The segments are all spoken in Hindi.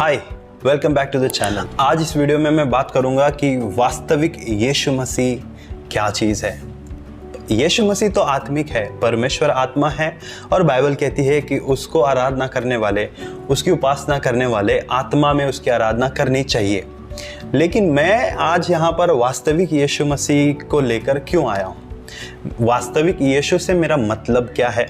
Hi, welcome back to the channel. आज इस वीडियो में मैं बात करूंगा कि वास्तविक यीशु मसीह क्या चीज़ है। यीशु मसीह तो आत्मिक है, परमेश्वर आत्मा है और बाइबल कहती है कि उसको आराधना करने वाले, उसकी उपासना करने वाले आत्मा में उसकी आराधना करनी चाहिए। लेकिन मैं आज यहाँ पर वास्तविक यीशु मसीह को लेकर क्यों आया हूँ, वास्तविक यीशु से मेरा मतलब क्या है,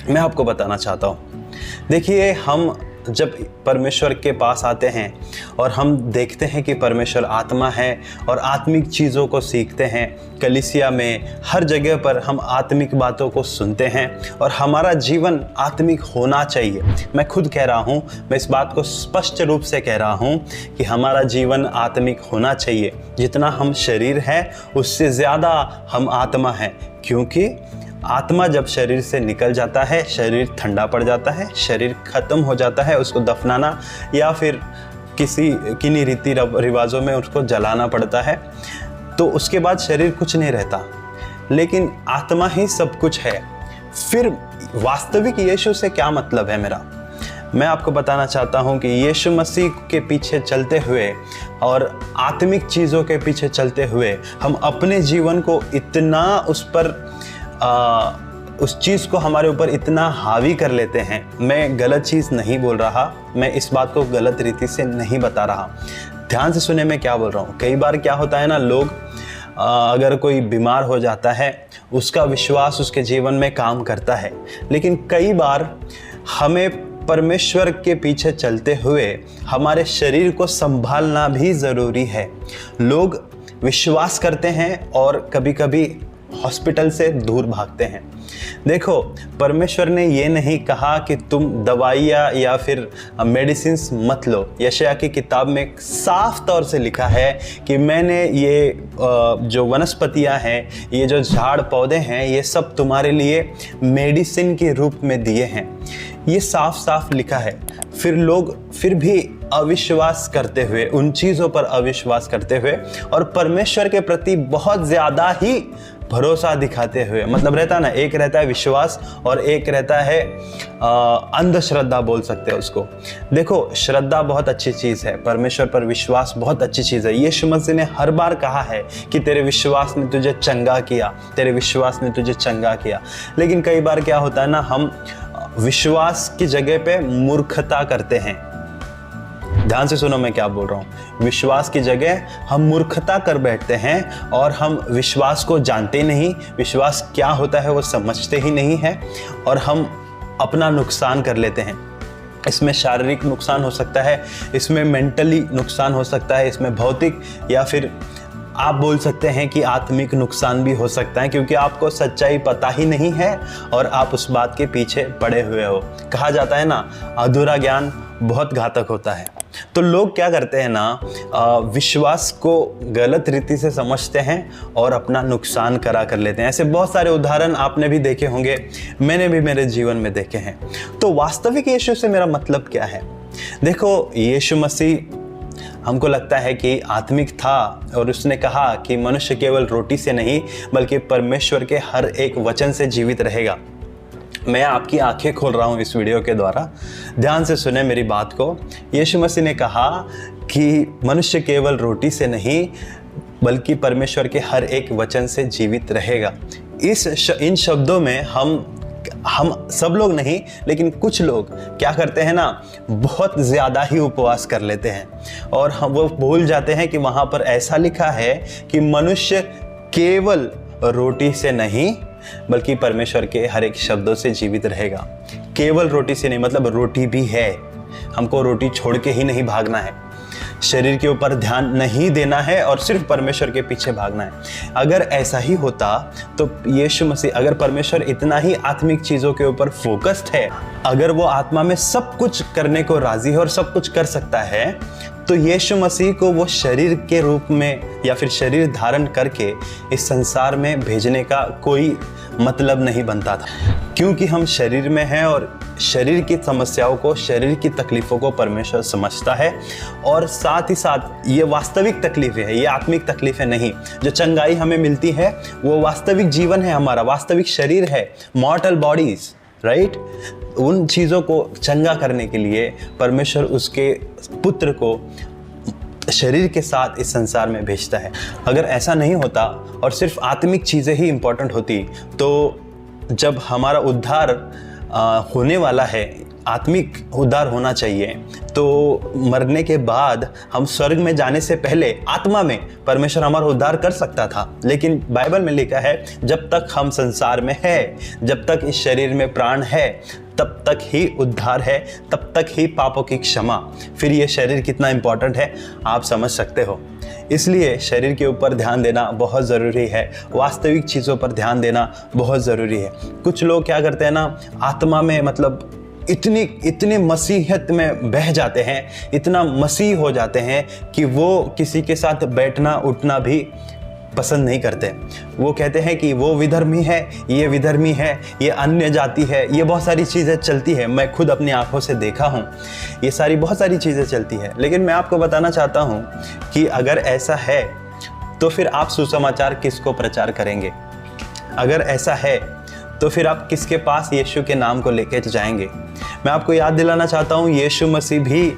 मैं आपको बताना चाहता हूँ। देखिए, हम जब परमेश्वर के पास आते हैं और हम देखते हैं कि परमेश्वर आत्मा है और आत्मिक चीज़ों को सीखते हैं, कलीसिया में हर जगह पर हम आत्मिक बातों को सुनते हैं और हमारा जीवन आत्मिक होना चाहिए। मैं खुद कह रहा हूँ, मैं इस बात को स्पष्ट रूप से कह रहा हूँ कि हमारा जीवन आत्मिक होना चाहिए। जितना हम शरीर है उससे ज़्यादा हम आत्मा हैं, क्योंकि आत्मा जब शरीर से निकल जाता है, शरीर ठंडा पड़ जाता है, शरीर ख़त्म हो जाता है, उसको दफनाना या फिर किन्हीं रीति रिवाजों में उसको जलाना पड़ता है, तो उसके बाद शरीर कुछ नहीं रहता, लेकिन आत्मा ही सब कुछ है। फिर वास्तविक यीशु से क्या मतलब है मेरा, मैं आपको बताना चाहता हूँ कि यीशु मसीह के पीछे चलते हुए और आत्मिक चीज़ों के पीछे चलते हुए हम अपने जीवन को इतना उस चीज़ को हमारे ऊपर इतना हावी कर लेते हैं। मैं गलत चीज़ नहीं बोल रहा, मैं इस बात को गलत रीति से नहीं बता रहा, ध्यान से सुने मैं क्या बोल रहा हूँ। कई बार क्या होता है ना, लोग अगर कोई बीमार हो जाता है, उसका विश्वास उसके जीवन में काम करता है, लेकिन कई बार हमें परमेश्वर के पीछे चलते हुए हमारे शरीर को संभालना भी ज़रूरी है। लोग विश्वास करते हैं और कभी कभी हॉस्पिटल से दूर भागते हैं। देखो, परमेश्वर ने ये नहीं कहा कि तुम दवाइयाँ या फिर मेडिसिन्स मत लो। यशायाह की किताब में साफ तौर से लिखा है कि मैंने ये जो वनस्पतियाँ हैं, ये जो झाड़ पौधे हैं, ये सब तुम्हारे लिए मेडिसिन के रूप में दिए हैं। ये साफ साफ लिखा है। फिर लोग फिर भी अविश्वास करते हुए, उन चीज़ों पर अविश्वास करते हुए और परमेश्वर के प्रति बहुत ज़्यादा ही भरोसा दिखाते हुए, मतलब रहता ना, एक रहता है विश्वास और एक रहता है अंधश्रद्धा बोल सकते हैं उसको। देखो, श्रद्धा बहुत अच्छी चीज़ है, परमेश्वर पर विश्वास बहुत अच्छी चीज़ है। यीशु मसीह ने हर बार कहा है कि तेरे विश्वास ने तुझे चंगा किया, तेरे विश्वास ने तुझे चंगा किया। लेकिन कई बार क्या होता है ना, हम विश्वास की जगह पे मूर्खता करते हैं। ध्यान से सुनो मैं क्या बोल रहा हूँ। विश्वास की जगह हम मूर्खता कर बैठते हैं और हम विश्वास को जानते नहीं, विश्वास क्या होता है वो समझते ही नहीं है और हम अपना नुकसान कर लेते हैं। इसमें शारीरिक नुकसान हो सकता है, इसमें मेंटली नुकसान हो सकता है, इसमें भौतिक या फिर आप बोल सकते हैं कि आत्मिक नुकसान भी हो सकता है, क्योंकि आपको सच्चाई पता ही नहीं है और आप उस बात के पीछे पड़े हुए हो। कहा जाता है ना, अधूरा ज्ञान बहुत घातक होता है। तो लोग क्या करते हैं ना, विश्वास को गलत रीति से समझते हैं और अपना नुकसान कर लेते हैं। ऐसे बहुत सारे उदाहरण आपने भी देखे होंगे, मैंने भी मेरे जीवन में देखे हैं। तो वास्तविक यीशु से मेरा मतलब क्या है? देखो, यीशु मसीह हमको लगता है कि आत्मिक था और उसने कहा कि मनुष्य केवल रोटी से नहीं बल्कि परमेश्वर के हर एक वचन से जीवित रहेगा। मैं आपकी आंखें खोल रहा हूँ इस वीडियो के द्वारा, ध्यान से सुने मेरी बात को। यीशु मसीह ने कहा कि मनुष्य केवल रोटी से नहीं बल्कि परमेश्वर के हर एक वचन से जीवित रहेगा। इन शब्दों में हम सब लोग नहीं, लेकिन कुछ लोग क्या करते हैं ना, बहुत ज़्यादा ही उपवास कर लेते हैं और हम वो भूल जाते हैं कि वहाँ पर ऐसा लिखा है कि मनुष्य केवल रोटी से नहीं बल्कि परमेश्वर के हर एक शब्दों से जीवित रहेगा। केवल रोटी से नहीं, मतलब रोटी भी है, हमको रोटी छोड़ के ही नहीं भागना है, शरीर के ऊपर ध्यान नहीं देना है और सिर्फ परमेश्वर के पीछे भागना है। अगर ऐसा ही होता तो यीशु मसीह, अगर परमेश्वर इतना ही आत्मिक चीज़ों के ऊपर फोकस्ड है, अगर वो आत्मा में सब कुछ करने को राजी है और सब कुछ कर सकता है, तो यीशु मसीह को वो शरीर के रूप में या फिर शरीर धारण करके इस संसार में भेजने का कोई मतलब नहीं बनता था, क्योंकि हम शरीर में हैं और शरीर की समस्याओं को, शरीर की तकलीफ़ों को परमेश्वर समझता है और साथ ही साथ ये वास्तविक तकलीफ़ें हैं, ये आत्मिक तकलीफ़ें नहीं। जो चंगाई हमें मिलती है वो वास्तविक जीवन है, हमारा वास्तविक शरीर है, मॉर्टल बॉडीज, राइट। उन चीज़ों को चंगा करने के लिए परमेश्वर उसके पुत्र को शरीर के साथ इस संसार में भेजता है। अगर ऐसा नहीं होता और सिर्फ आत्मिक चीज़ें ही इम्पोर्टेंट होती, तो जब हमारा उद्धार होने वाला है, आत्मिक उद्धार होना चाहिए, तो मरने के बाद हम स्वर्ग में जाने से पहले आत्मा में परमेश्वर हमारा उद्धार कर सकता था। लेकिन बाइबल में लिखा है जब तक हम संसार में है, जब तक इस शरीर में प्राण है, तब तक ही उद्धार है, तब तक ही पापों की क्षमा। फिर ये शरीर कितना इम्पोर्टेंट है आप समझ सकते हो। इसलिए शरीर के ऊपर ध्यान देना बहुत ज़रूरी है, वास्तविक चीज़ों पर ध्यान देना बहुत ज़रूरी है। कुछ लोग क्या करते हैं ना, आत्मा में मतलब इतनी मसीहत में बह जाते हैं, इतना मसीह हो जाते हैं कि वो किसी के साथ बैठना उठना भी पसंद नहीं करते। वो कहते हैं कि वो विधर्मी है, ये विधर्मी है, ये अन्य जाति है, ये बहुत सारी चीज़ें चलती है। मैं खुद अपनी आंखों से देखा हूँ, ये बहुत सारी चीज़ें चलती है। लेकिन मैं आपको बताना चाहता हूँ कि अगर ऐसा है तो फिर आप सुसमाचार किसको प्रचार करेंगे? अगर ऐसा है तो फिर आप किसके पास यीशु के नाम को लेके जाएंगे? मैं आपको याद दिलाना चाहता हूँ, यीशु मसीह भी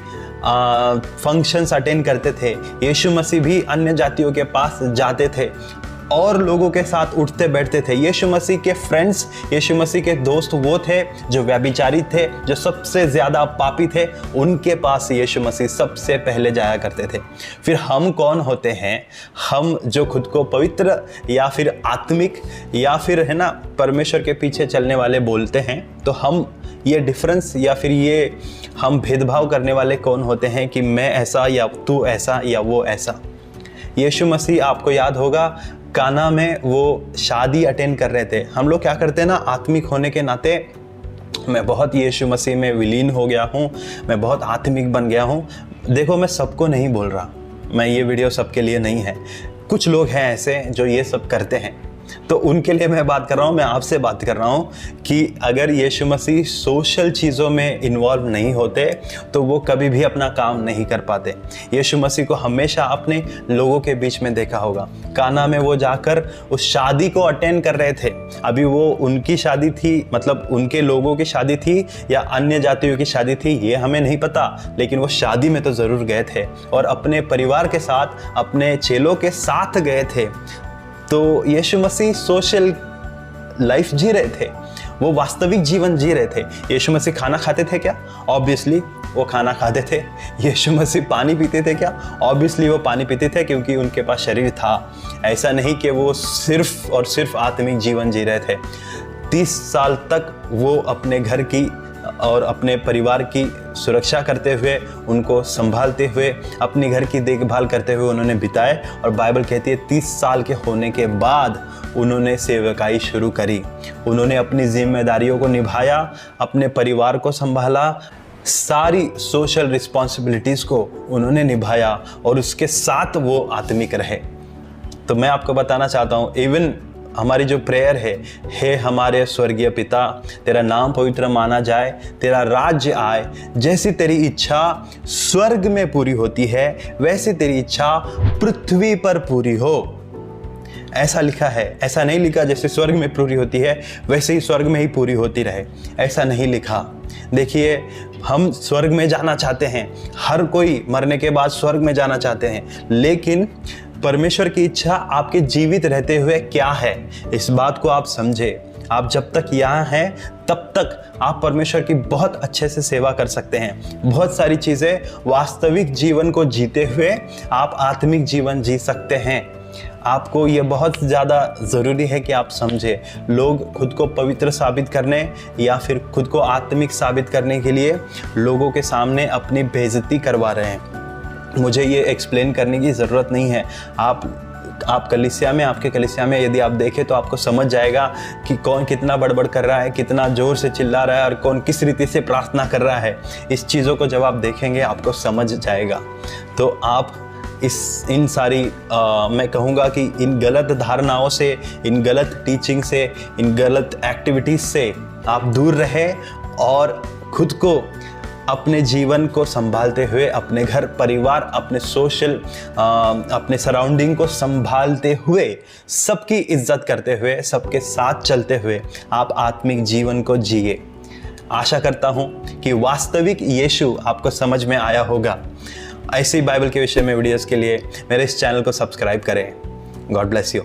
फंक्शंस अटेंड करते थे, यीशु मसीह भी अन्य जातियों के पास जाते थे और लोगों के साथ उठते बैठते थे। यीशु मसीह के फ्रेंड्स, यीशु मसीह के दोस्त वो थे जो व्यभिचारी थे, जो सबसे ज़्यादा पापी थे, उनके पास यीशु मसीह सबसे पहले जाया करते थे। फिर हम कौन होते हैं? हम जो खुद को पवित्र या फिर आत्मिक या फिर है ना परमेश्वर के पीछे चलने वाले बोलते हैं, तो हम ये डिफरेंस या फिर ये हम भेदभाव करने वाले कौन होते हैं कि मैं ऐसा या तू ऐसा या वो ऐसा? यीशु मसीह, आपको याद होगा, काना में वो शादी अटेंड कर रहे थे। हम लोग क्या करते हैं ना, आत्मिक होने के नाते मैं बहुत यीशु मसीह में विलीन हो गया हूँ, मैं बहुत आत्मिक बन गया हूँ। देखो, मैं सबको नहीं बोल रहा, मैं ये वीडियो सबके लिए नहीं है। कुछ लोग हैं ऐसे जो ये सब करते हैं, तो उनके लिए मैं बात कर रहा हूँ, मैं आपसे बात कर रहा हूँ कि अगर यीशु मसीह सोशल चीज़ों में इन्वॉल्व नहीं होते तो वो कभी भी अपना काम नहीं कर पाते। यीशु मसीह को हमेशा अपने लोगों के बीच में देखा होगा। काना में वो जाकर उस शादी को अटेंड कर रहे थे। अभी वो उनकी शादी थी, मतलब उनके लोगों की शादी थी या अन्य जातियों की शादी थी, ये हमें नहीं पता, लेकिन वो शादी में तो ज़रूर गए थे और अपने परिवार के साथ, अपने चेलों के साथ गए थे। तो यीशु मसीह सोशल लाइफ जी रहे थे, वो वास्तविक जीवन जी रहे थे। यीशु मसीह खाना खाते थे क्या? ऑब्वियसली वो खाना खाते थे। यीशु मसीह पानी पीते थे क्या? ऑब्वियसली वो पानी पीते थे, क्योंकि उनके पास शरीर था। ऐसा नहीं कि वो सिर्फ और सिर्फ आत्मिक जीवन जी रहे थे। 30 साल तक वो अपने घर की और अपने परिवार की सुरक्षा करते हुए, उनको संभालते हुए, अपने घर की देखभाल करते हुए उन्होंने बिताए। और बाइबल कहती है 30 साल के होने के बाद उन्होंने सेवकाई शुरू करी। उन्होंने अपनी जिम्मेदारियों को निभाया, अपने परिवार को संभाला, सारी सोशल रिस्पॉन्सिबिलिटीज़ को उन्होंने निभाया और उसके साथ वो आत्मिक रहे। तो मैं आपको बताना चाहता हूँ, इवन हमारी जो प्रेयर है, हे हमारे स्वर्गीय पिता, तेरा नाम पवित्र माना जाए, तेरा राज्य आए, जैसी तेरी इच्छा स्वर्ग में पूरी होती है वैसी तेरी इच्छा पृथ्वी पर पूरी हो। ऐसा लिखा है, ऐसा नहीं लिखा जैसे स्वर्ग में पूरी होती है वैसे ही स्वर्ग में ही पूरी होती रहे, ऐसा नहीं लिखा। देखिए, हम स्वर्ग में जाना चाहते हैं, हर कोई मरने के बाद स्वर्ग में जाना चाहते हैं, लेकिन परमेश्वर की इच्छा आपके जीवित रहते हुए क्या है, इस बात को आप समझे। आप जब तक यहाँ हैं तब तक आप परमेश्वर की बहुत अच्छे से सेवा कर सकते हैं। बहुत सारी चीज़ें, वास्तविक जीवन को जीते हुए आप आत्मिक जीवन जी सकते हैं। आपको ये बहुत ज़्यादा ज़रूरी है कि आप समझे। लोग खुद को पवित्र साबित करने या फिर खुद को आत्मिक साबित करने के लिए लोगों के सामने अपनी बेइज्जती करवा रहे हैं। मुझे ये एक्सप्लेन करने की ज़रूरत नहीं है। आप कलीसिया में, आपके कलीसिया में यदि आप देखें तो आपको समझ जाएगा कि कौन कितना बड़बड़ कर रहा है, कितना ज़ोर से चिल्ला रहा है और कौन किस रीति से प्रार्थना कर रहा है। इस चीज़ों को जब आप देखेंगे आपको समझ जाएगा। तो आप इन सारी मैं कहूँगा कि इन गलत धारणाओं से, इन गलत टीचिंग से, इन गलत एक्टिविटीज़ से आप दूर रहें और खुद को, अपने जीवन को संभालते हुए, अपने घर परिवार, अपने सोशल, अपने सराउंडिंग को संभालते हुए, सबकी इज्जत करते हुए, सबके साथ चलते हुए आप आत्मिक जीवन को जिए। आशा करता हूँ कि वास्तविक यीशु आपको समझ में आया होगा। ऐसी बाइबल के विषय में वीडियोस के लिए मेरे इस चैनल को सब्सक्राइब करें। God bless you.